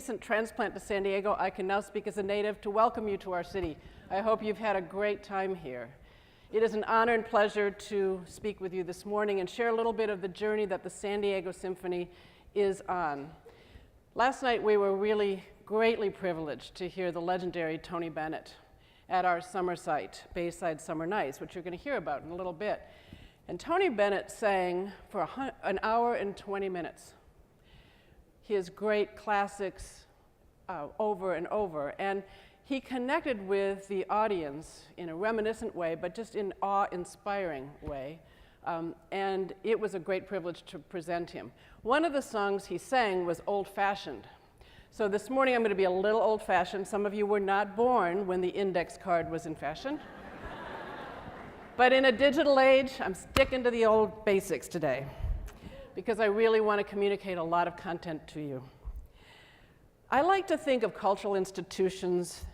recent transplant to San Diego, I can now speak as a native to welcome you to our city. I hope you've had a great time here. It is an honor and pleasure to speak with you this morning and share a little bit of the journey that the San Diego Symphony is on. Last night we were really greatly privileged to hear the legendary Tony Bennett at our summer site, Bayside Summer Nights, which you're going to hear about in a little bit. And Tony Bennett sang for an hour and 20 minutes his great classics over and over. And he connected with the audience in a reminiscent way, but just in awe-inspiring way. And it was a great privilege to present him. One of the songs he sang was Old Fashioned. So this morning I'm going to be a little old-fashioned. Some of you were not born when the index card was in fashion. But in a digital age, I'm sticking to the old basics today because I really want to communicate a lot of content to you. I like to think of cultural institutions.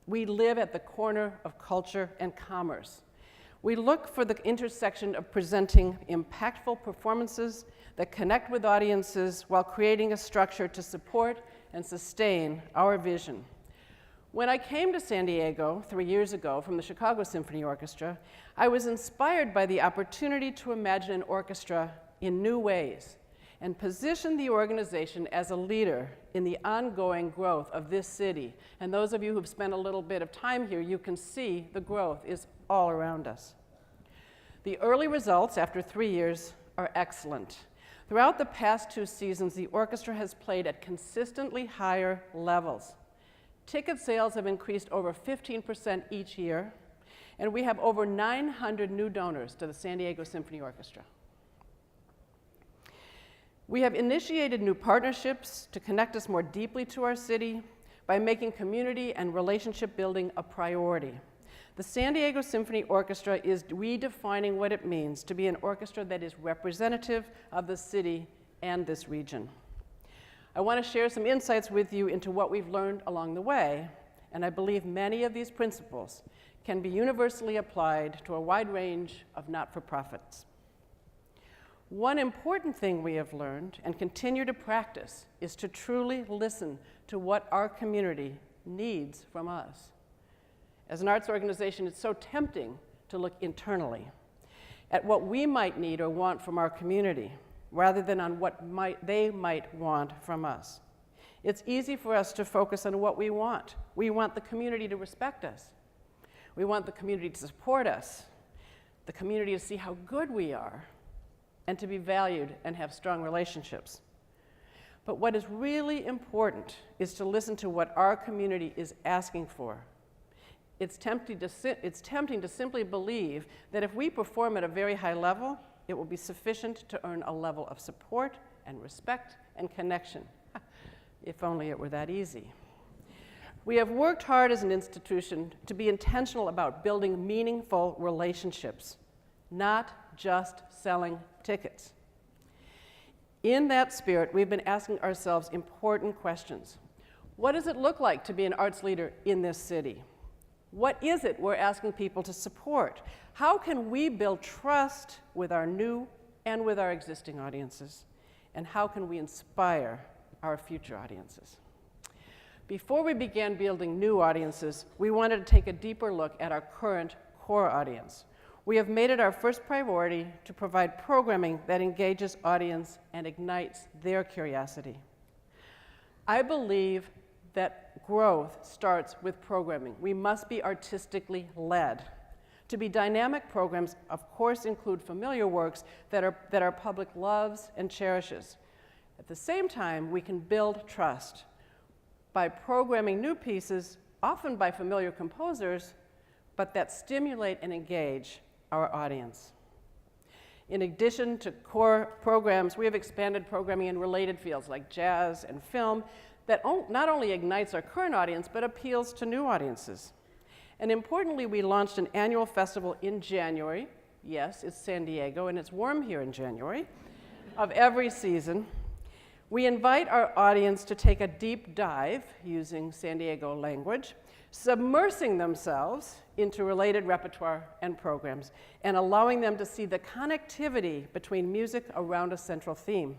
We live at the corner of culture and commerce. We look for the intersection of presenting impactful performances that connect with audiences while creating a structure to support and sustain our vision. When I came to San Diego 3 years ago from the Chicago Symphony Orchestra, I was inspired by the opportunity to imagine an orchestra in new ways and position the organization as a leader in the ongoing growth of this city. And those of you who've spent a little bit of time here, you can see the growth is all around us. The early results after 3 years are excellent. Throughout the past 2 seasons, the orchestra has played at consistently higher levels. Ticket sales have increased over 15% each year, and we have over 900 new donors to the San Diego Symphony Orchestra. We have initiated new partnerships to connect us more deeply to our city by making community and relationship building a priority. The San Diego Symphony Orchestra is redefining what it means to be an orchestra that is representative of the city and this region. I want to share some insights with you into what we've learned along the way, and I believe many of these principles can be universally applied to a wide range of not-for-profits. One important thing we have learned and continue to practice is to truly listen to what our community needs from us. As an arts organization, it's so tempting to look internally at what we might need or want from our community, rather than on what they might want from us. It's easy for us to focus on what we want. We want the community to respect us. We want the community to support us, the community to see how good we are, and to be valued and have strong relationships. But what is really important is to listen to what our community is asking for. It's tempting to simply believe that if we perform at a very high level, it will be sufficient to earn a level of support and respect and connection. If only it were that easy. We have worked hard as an institution to be intentional about building meaningful relationships, not just selling tickets. In that spirit, we've been asking ourselves important questions. What does it look like to be an arts leader in this city? What is it we're asking people to support? How can we build trust with our new and with our existing audiences? And how can we inspire our future audiences? Before we began building new audiences, we wanted to take a deeper look at our current core audience. We have made it our first priority to provide programming that engages audience and ignites their curiosity. I believe that growth starts with programming. We must be artistically led. To be dynamic, programs, of course, include familiar works that our public loves and cherishes. At the same time, we can build trust by programming new pieces, often by familiar composers, but that stimulate and engage our audience. In addition to core programs, we have expanded programming in related fields like jazz and film that not only ignites our current audience, but appeals to new audiences. And importantly, we launched an annual festival in January. Yes, it's San Diego, and it's warm here in January, of every season. We invite our audience to take a deep dive, using San Diego language, submersing themselves into related repertoire and programs, and allowing them to see the connectivity between music around a central theme.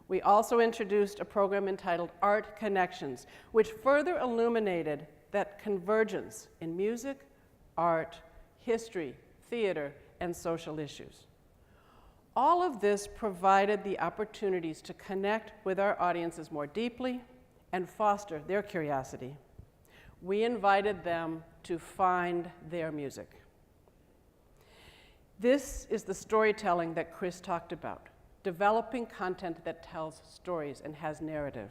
We also introduced a program entitled Art Connections, which further illuminated that convergence in music, art, history, theater, and social issues. All of this provided the opportunities to connect with our audiences more deeply and foster their curiosity. We invited them to find their music. This is the storytelling that Chris talked about, developing content that tells stories and has narrative.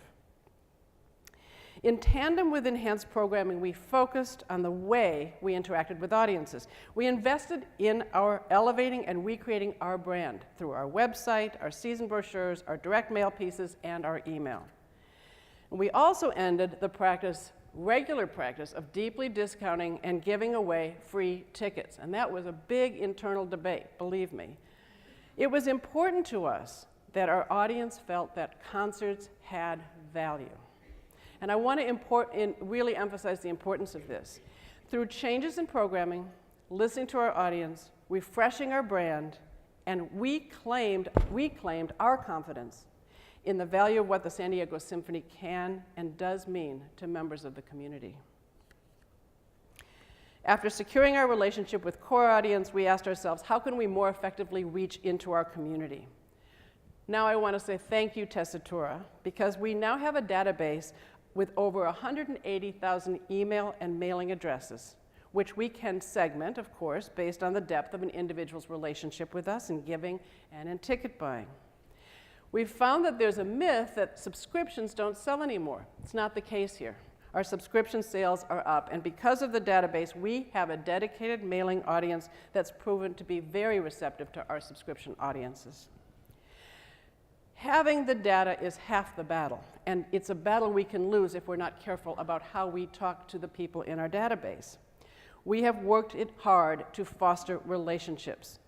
In tandem with enhanced programming, we focused on the way we interacted with audiences. We invested in our elevating and recreating our brand through our website, our season brochures, our direct mail pieces, and our email. And we also ended the regular practice of deeply discounting and giving away free tickets. And that was a big internal debate, believe me. It was important to us that our audience felt that concerts had value. And I want to really emphasize the importance of this. Through changes in programming, listening to our audience, refreshing our brand, and we claimed our confidence in the value of what the San Diego Symphony can and does mean to members of the community. After securing our relationship with core audience, we asked ourselves, how can we more effectively reach into our community? Now I want to say thank you, Tessitura, because we now have a database with over 180,000 email and mailing addresses, which we can segment, of course, based on the depth of an individual's relationship with us in giving and in ticket buying. We've found that there's a myth that subscriptions don't sell anymore. It's not the case here. Our subscription sales are up, and because of the database, we have a dedicated mailing audience that's proven to be very receptive to our subscription audiences. Having the data is half the battle, and it's a battle we can lose if we're not careful about how we talk to the people in our database. We have worked it hard to foster relationships.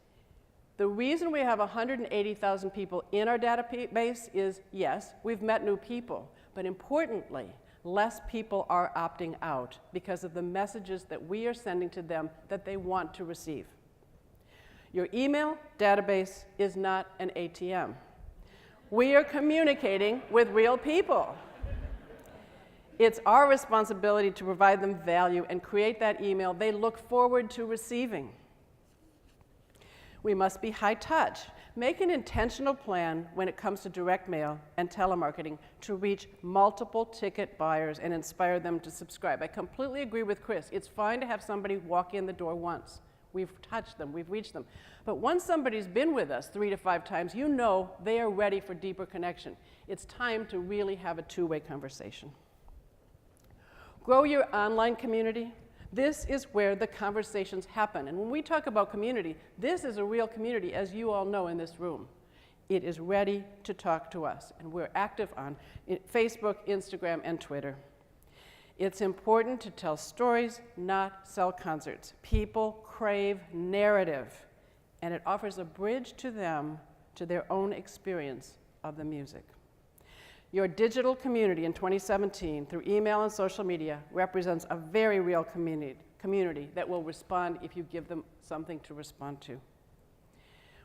The reason we have 180,000 people in our database is, yes, we've met new people, but importantly, less people are opting out because of the messages that we are sending to them that they want to receive. Your email database is not an ATM. We are communicating with real people. It's our responsibility to provide them value and create that email they look forward to receiving. We must be high touch. Make an intentional plan when it comes to direct mail and telemarketing to reach multiple ticket buyers and inspire them to subscribe. I completely agree with Chris. It's fine to have somebody walk in the door once. We've touched them, we've reached them. But once somebody's been with us 3 to 5 times, you know they are ready for deeper connection. It's time to really have a two-way conversation. Grow your online community. This is where the conversations happen. And when we talk about community, this is a real community, as you all know in this room. It is ready to talk to us, and we're active on Facebook, Instagram, and Twitter. It's important to tell stories, not sell concerts. People crave narrative, and it offers a bridge to them, to their own experience of the music. Your digital community in 2017, through email and social media, represents a very real community that will respond if you give them something to respond to.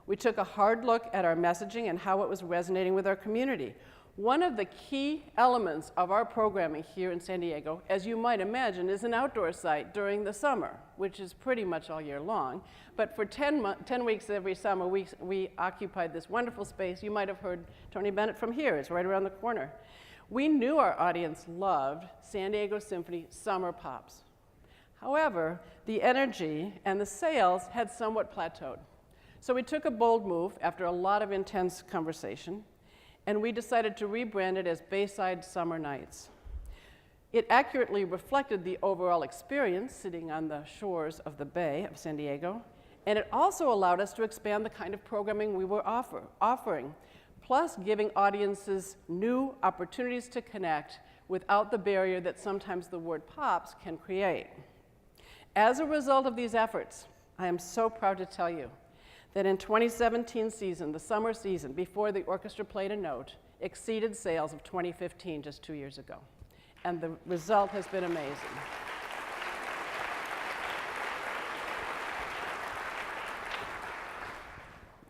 We took a hard look at our messaging and how it was resonating with our community. One of the key elements of our programming here in San Diego, as you might imagine, is an outdoor site during the summer, which is pretty much all year long. But for 10 weeks every summer, we occupied this wonderful space. You might have heard Tony Bennett from here. It's right around the corner. We knew our audience loved San Diego Symphony summer pops. However, the energy and the sales had somewhat plateaued. So we took a bold move after a lot of intense conversation, and we decided to rebrand it as Bayside Summer Nights. It accurately reflected the overall experience sitting on the shores of the Bay of San Diego, and it also allowed us to expand the kind of programming we were offering, plus giving audiences new opportunities to connect without the barrier that sometimes the word pops can create. As a result of these efforts, I am so proud to tell you that in 2017 season, the summer season, before the orchestra played a note, exceeded sales of 2015 just 2 years ago. And the result has been amazing.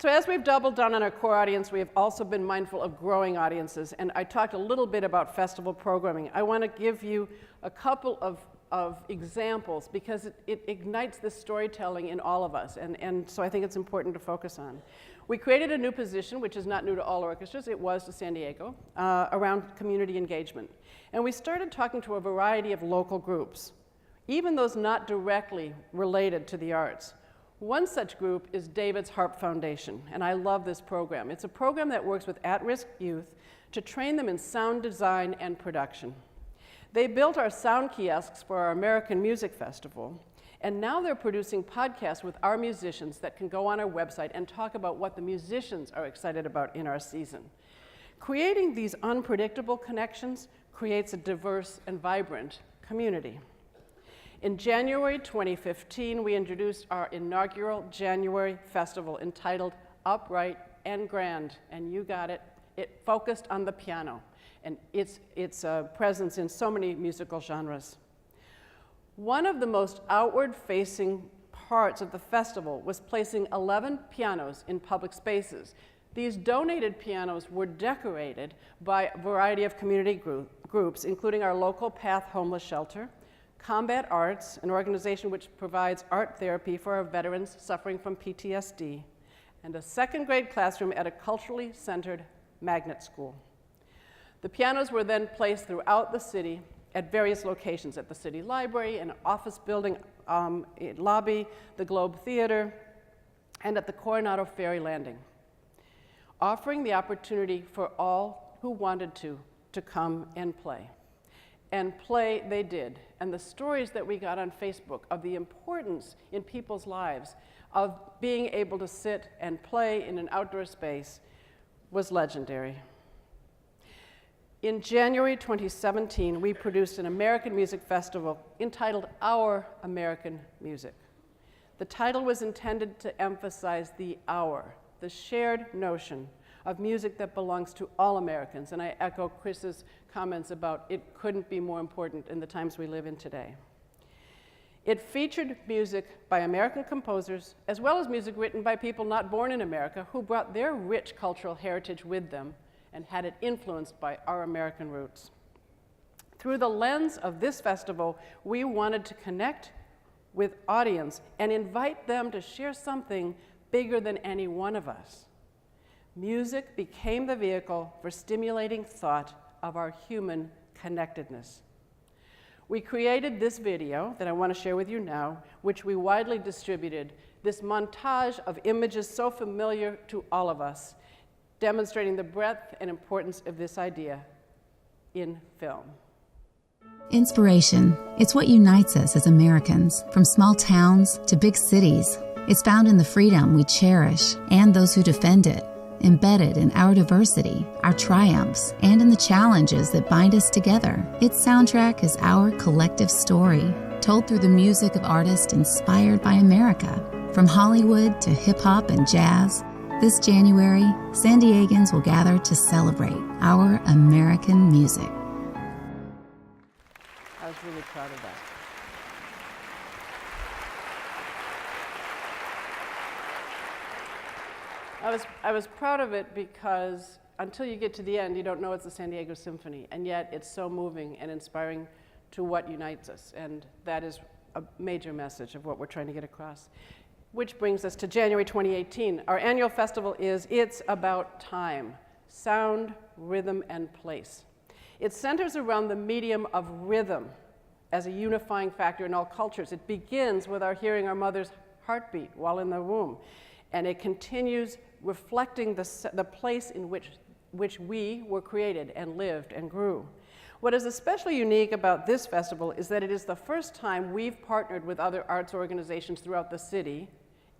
So as we've doubled down on our core audience, we have also been mindful of growing audiences. And I talked a little bit about festival programming. I want to give you a couple of examples because it ignites this storytelling in all of us. And so I think it's important to focus on. We created a new position, which is not new to all orchestras. It was to San Diego, around community engagement. And we started talking to a variety of local groups, even those not directly related to the arts. One such group is David's Harp Foundation, and I love this program. It's a program that works with at-risk youth to train them in sound design and production. They built our sound kiosks for our American Music Festival, and now they're producing podcasts with our musicians that can go on our website and talk about what the musicians are excited about in our season. Creating these unpredictable connections creates a diverse and vibrant community. In January 2015, we introduced our inaugural January festival entitled Upright and Grand, and you got it. It focused on the piano and its presence in so many musical genres. One of the most outward-facing parts of the festival was placing 11 pianos in public spaces. These donated pianos were decorated by a variety of community groups, including our local Path Homeless Shelter, Combat Arts, an organization which provides art therapy for our veterans suffering from PTSD, and a second grade classroom at a culturally centered magnet school. The pianos were then placed throughout the city at various locations, at the city library, an office building lobby, the Globe Theater, and at the Coronado Ferry Landing, offering the opportunity for all who wanted to come and play. And play they did. And the stories that we got on Facebook of the importance in people's lives of being able to sit and play in an outdoor space was legendary. In January 2017, we produced an American Music Festival entitled Our American Music. The title was intended to emphasize the our, the shared notion of music that belongs to all Americans. And I echo Chris's comments about it couldn't be more important in the times we live in today. It featured music by American composers, as well as music written by people not born in America who brought their rich cultural heritage with them and had it influenced by our American roots. Through the lens of this festival, we wanted to connect with audience and invite them to share something bigger than any one of us. Music became the vehicle for stimulating thought of our human connectedness. We created this video that I want to share with you now, which we widely distributed, this montage of images so familiar to all of us, demonstrating the breadth and importance of this idea in film. Inspiration. It's what unites us as Americans, from small towns to big cities. It's found in the freedom we cherish and those who defend it, embedded in our diversity, our triumphs, and in the challenges that bind us together. Its soundtrack is our collective story, told through the music of artists inspired by America. From Hollywood to hip-hop and jazz, this January, San Diegans will gather to celebrate our American music. I was really proud of that. I was proud of it because until you get to the end, you don't know it's the San Diego Symphony, and yet it's so moving and inspiring to what unites us, and that is a major message of what we're trying to get across. Which brings us to January 2018. Our annual festival is It's About Time, sound, rhythm, and place. It centers around the medium of rhythm as a unifying factor in all cultures. It begins with our hearing our mother's heartbeat while in the womb, and it continues reflecting the place in which we were created and lived and grew. What is especially unique about this festival is that it is the first time we've partnered with other arts organizations throughout the city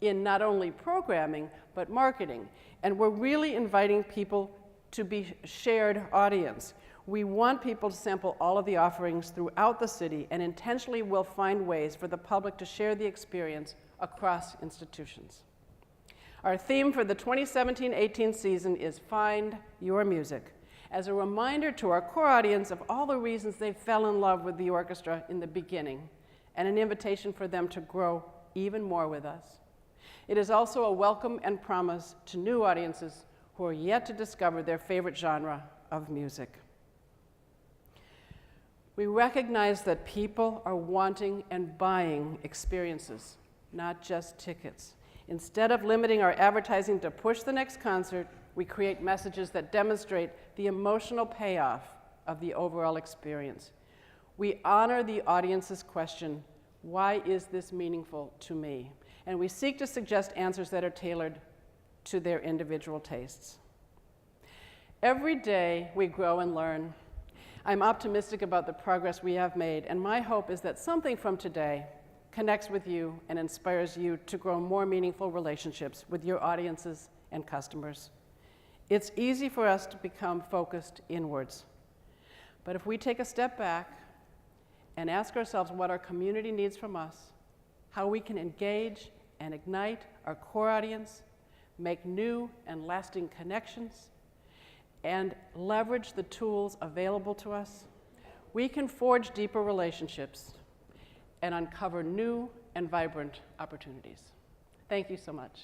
in not only programming, but marketing. And we're really inviting people to be shared audience. We want people to sample all of the offerings throughout the city, and intentionally will find ways for the public to share the experience across institutions. Our theme for the 2017-18 season is Find Your Music, as a reminder to our core audience of all the reasons they fell in love with the orchestra in the beginning, and an invitation for them to grow even more with us. It is also a welcome and promise to new audiences who are yet to discover their favorite genre of music. We recognize that people are wanting and buying experiences, not just tickets. Instead of limiting our advertising to push the next concert, we create messages that demonstrate the emotional payoff of the overall experience. We honor the audience's question, why is this meaningful to me? And we seek to suggest answers that are tailored to their individual tastes. Every day we grow and learn. I'm optimistic about the progress we have made, and my hope is that something from today connects with you and inspires you to grow more meaningful relationships with your audiences and customers. It's easy for us to become focused inwards. But if we take a step back and ask ourselves what our community needs from us, how we can engage and ignite our core audience, make new and lasting connections, and leverage the tools available to us, we can forge deeper relationships and uncover new and vibrant opportunities. Thank you so much.